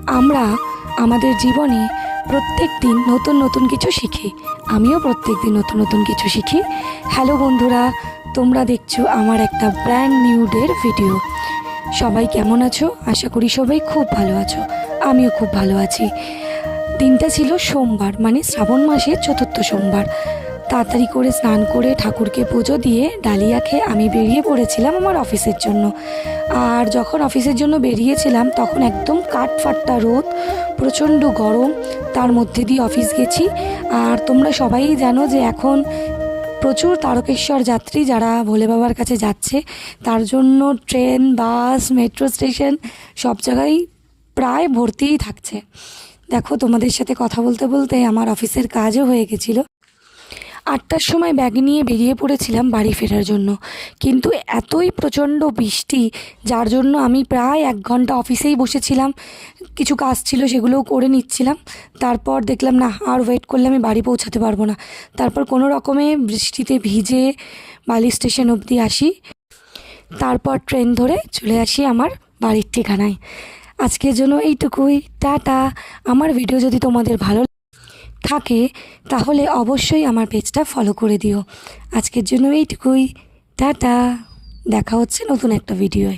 আমরা আমাদের জীবনে প্রত্যেক দিন নতুন নতুন কিছু শিখি। আমিও প্রত্যেক দিন নতুন নতুন কিছু শিখি। হ্যালো বন্ধুরা, তোমরা দেখছো আমার একটা ব্র্যান্ড নিউ ডের ভিডিও। সবাই কেমন আছো? আশা করি সবাই খুব ভালো আছো। আমিও খুব ভালো আছি। দিনটা ছিল সোমবার, মানে শ্রাবণ মাসের চতুর্থ সোমবার। তাড়াতাড়ি করে স্নান করে ঠাকুরকে পুজো দিয়ে ডালিয়া খেয়ে আমি বেরিয়ে পড়েছিলাম আমার অফিসের জন্য। আর যখন অফিসের জন্য বেরিয়েছিলাম তখন একদম কাঠফাট্টা রোদ, প্রচণ্ড গরম, তার মধ্যে দিয়ে অফিস গেছি। আর তোমরা সবাই জানো যে এখন প্রচুর তারকেশ্বর যাত্রী যারা ভোলে বাবার কাছে যাচ্ছে, তার জন্য ট্রেন, বাস, মেট্রো স্টেশন সব জায়গায় প্রায় ভর্তিই থাকছে। দেখো, তোমাদের সাথে কথা বলতে বলতে আমার অফিসের কাজও হয়ে গেছিলো। 8টার সময় ব্যাগ নিয়ে বেরিয়ে পড়েছিলাম বাড়ি ফেরার জন্য, কিন্তু এতই প্রচণ্ড বৃষ্টি, যার জন্য আমি প্রায় 1 ঘন্টা অফিসেই বসেছিলাম। কিছু কাজ ছিল সেগুলোও করে নিচ্ছিলাম। তারপর দেখলাম না, আর ওয়েট করলে আমি বাড়ি পৌঁছাতে পারবো না। তারপর কোনো রকমে বৃষ্টিতে ভিজে বালি স্টেশন অবধি আসি। তারপর ট্রেন ধরে চলে আসি আমার বাড়ির ঠিকানায়। আজকের জন্য এইটুকুই, টাটা। আমার ভিডিও যদি তোমাদের ভালো থাকে তাহলে অবশ্যই আমার পেজটা ফলো করে দিও। আজকের জন্য এইটুকুই, টাটা। দেখা হচ্ছে নতুন একটা ভিডিওয়।